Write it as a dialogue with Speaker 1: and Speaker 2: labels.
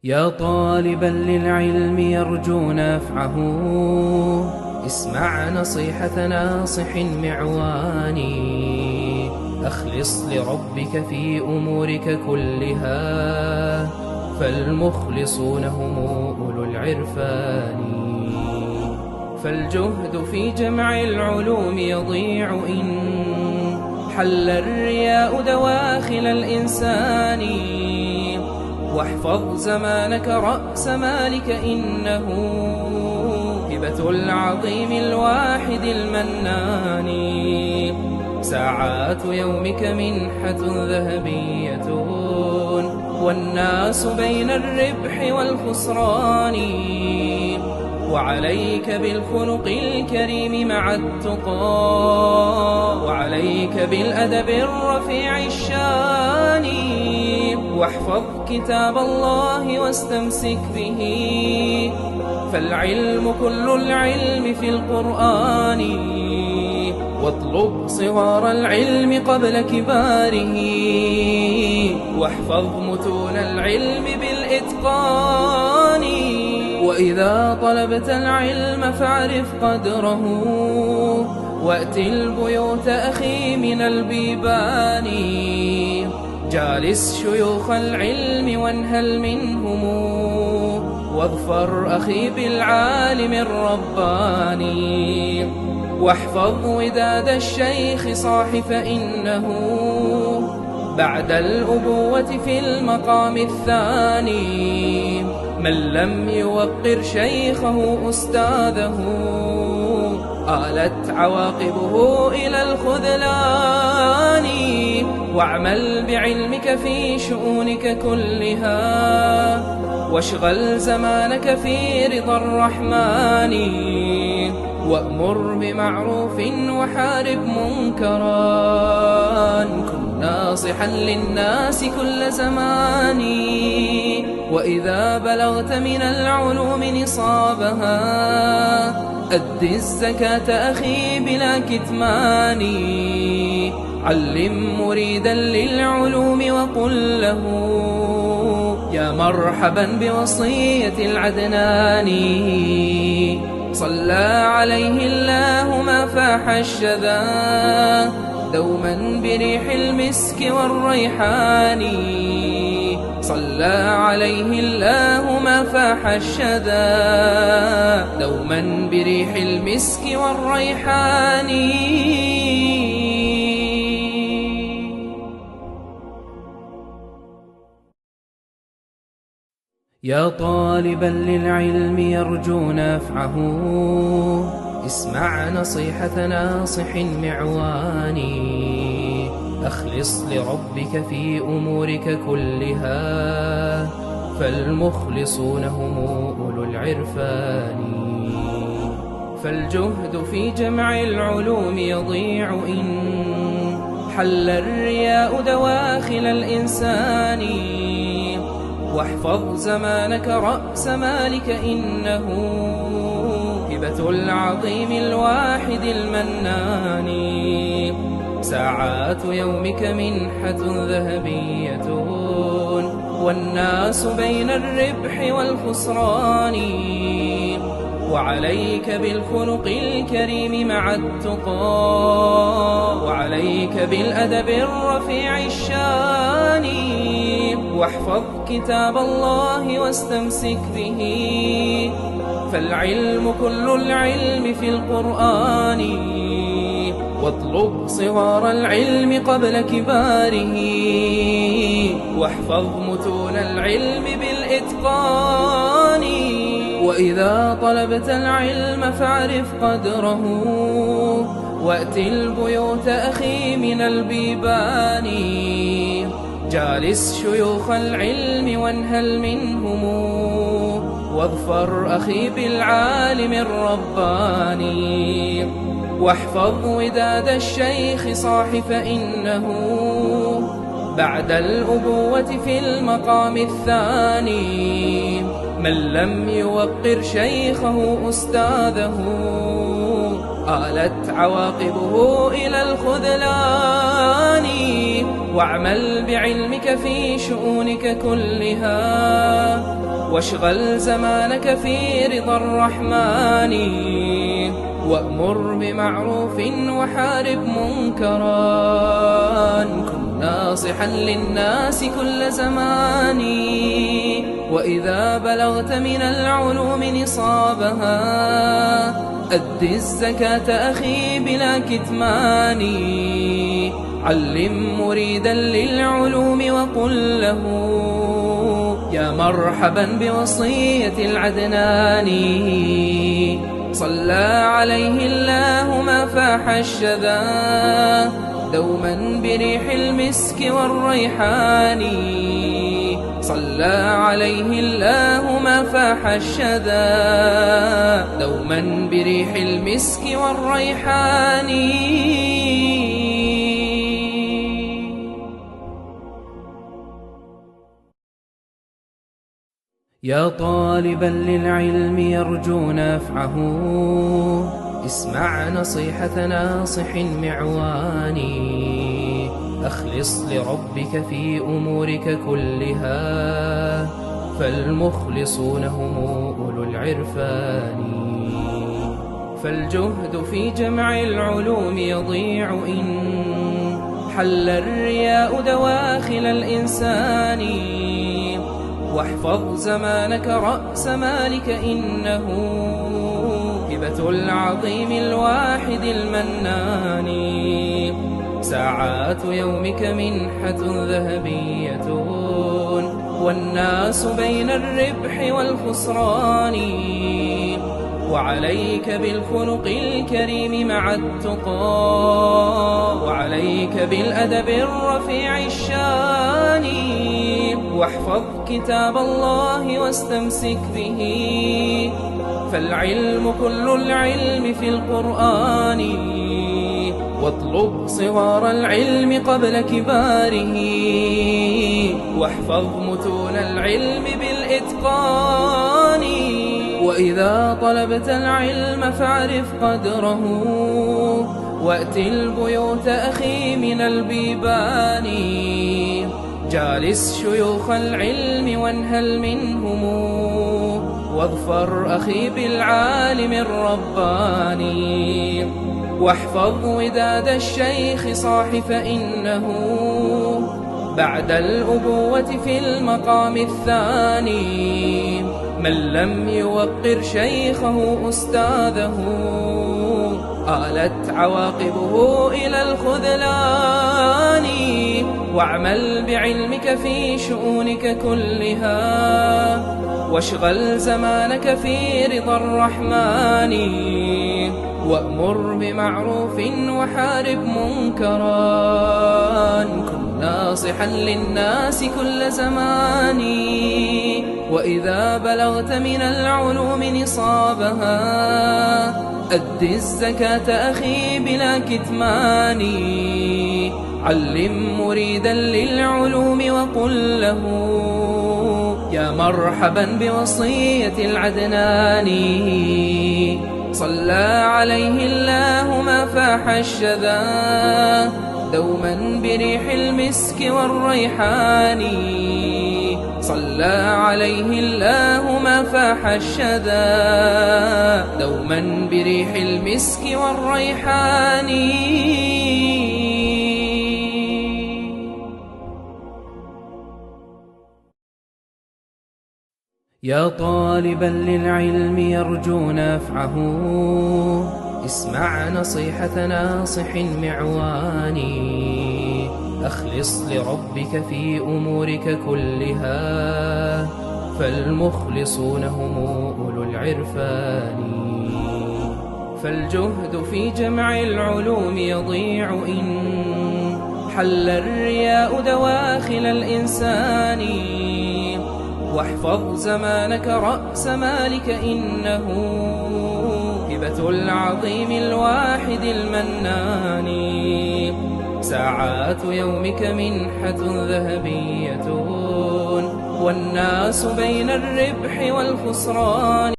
Speaker 1: يا طالبا للعلم يرجو نفعه، اسمع نصيحة ناصح معواني. أخلص لربك في أمورك كلها، فالمخلصون هم أولو العرفان. فالجهد في جمع العلوم يضيع إن حل الرياء دواخل الإنسان. واحفظ زمانك رأس مالك، إنه هبة العظيم الواحد المنان. ساعات يومك منحة ذهبية، والناس بين الربح والخسران. وعليك بالخلق الكريم مع التقى، وعليك بالأدب الرفيع الشان. واحفظ كتاب الله واستمسك به، فالعلم كل العلم في القرآن. واطلب صغار العلم قبل كباره، واحفظ متون العلم بالإتقان. وإذا طلبت العلم فاعرف قدره، وأت البيوت أخي من البيبان. جالس شيوخ العلم وانهل منهم، واظفر أخي بالعالم الرباني. واحفظ وداد الشيخ صاح، فإنه بعد الأبوة في المقام الثاني. من لم يوقر شيخه أستاذه، آلت عواقبه إلى الخذلان. واعمل بعلمك في شؤونك كلها، واشغل زمانك في رضا الرحمن. وأمر بمعروف وحارب منكرا، كن ناصحا للناس كل زمان. وإذا بلغت من العلوم نصابها، أد الزكاة أخي بلا كتمان. علم مريدا للعلوم وقل له، يا مرحبا بوصية العدناني. صلى عليه الله ما فاح الشذا، دوما بريح المسك والريحان. صلى عليه الله ما فاح الشذا، دوما بريح المسك والريحان. يا طالبا للعلم يرجو نفعه، اسمع نصيحة ناصح معواني. أخلص لربك في أمورك كلها، فالمخلصون هم أولو العرفان. فالجهد في جمع العلوم يضيع إن حل الرياء دواخل الإنسان. واحفظ زمانك رأس مالك، إنه هبة العظيم الواحد المنان. ساعات يومك منحة ذهبية، والناس بين الربح والخسران. وعليك بالخلق الكريم مع التقى، وعليك بالأدب الرفيع الشان. واحفظ كتاب الله واستمسك به، فالعلم كل العلم في القرآن. واطلب صغار العلم قبل كباره، واحفظ متون العلم بالإتقان. وإذا طلبت العلم فاعرف قدره، وأت البيوت أخي من البيبان. جالس شيوخ العلم وانهل منهم، واظفر أخي بالعالم الرباني. واحفظ وداد الشيخ صاح، فإنه بعد الأبوة في المقام الثاني. من لم يوقر شيخه أستاذه، آلت عواقبه إلى الخذلان. واعمل بعلمك في شؤونك كلها، واشغل زمانك في رضا الرحمن. وأمر بمعروف وحارب منكرا، كن ناصحا للناس كل زمان. وإذا بلغت من العلوم نصابها، أد الزكاة أخي بلا كتمان. علم مريدا للعلوم وقل له يا مرحبا بوصية العدناني. صلى عليه الله ما فاح الشذا، دوما بريح المسك والريحان. صلى عليه الله ما فاح الشذا، دوما بريح المسك والريحان. يا طالبا للعلم يرجو نفعه، اسمع نصيحة ناصح معواني. أخلص لربك في أمورك كلها، فالمخلصون هم أولو العرفان. فالجهد في جمع العلوم يضيع إن حل الرياء دواخل الإنسان. واحفظ زمانك رأس مالك، إنه هبة العظيم الواحد المنان. ساعات يومك منحة ذهبية، والناس بين الربح والخسران. وعليك بالخلق الكريم مع التقى، وعليك بالأدب الرفيع الشان. واحفظ كتاب الله واستمسك به، فالعلم كل العلم في القرآن. واطلب صغار العلم قبل كباره، واحفظ متون العلم بالإتقان. وإذا طلبت العلم فاعرف قدره، وأت البيوت أخي من البيبان. جالس شيوخ العلم وانهل منهم، واظفر أخي بالعالم الرباني. واحفظ وداد الشيخ صاح، فإنه بعد الأبوة في المقام الثاني. من لم يوقر شيخه أستاذه، آلت عواقبه إلى الخذلان. واعمل بعلمك في شؤونك كلها، واشغل زمانك في رضا الرحمن. وأمر بمعروف وحارب منكرا، كن ناصحا للناس كل زمان. وإذا بلغت من العلوم نصابها، أد الزكاة أخي بلا كتمان. علم مريدا للعلوم وقل له يا مرحبا بوصية العدناني. صلى عليه الله ما فاح الشذا، دوما بريح المسك والريحان. صلى عليه الله ما فاح الشذا، دوما بريح المسك والريحان. يا طالبا للعلم يرجو نفعه، اسمع نصيحة ناصح معواني. أخلص لربك في أمورك كلها، فالمخلصون هم أولو العرفان. فالجهد في جمع العلوم يضيع إن حل الرياء دواخل الإنسان. واحفظ زمانك رأس مالك، إنه هبة العظيم الواحد المنان. ساعات يومك منحة ذهبية، والناس بين الربح والخسران.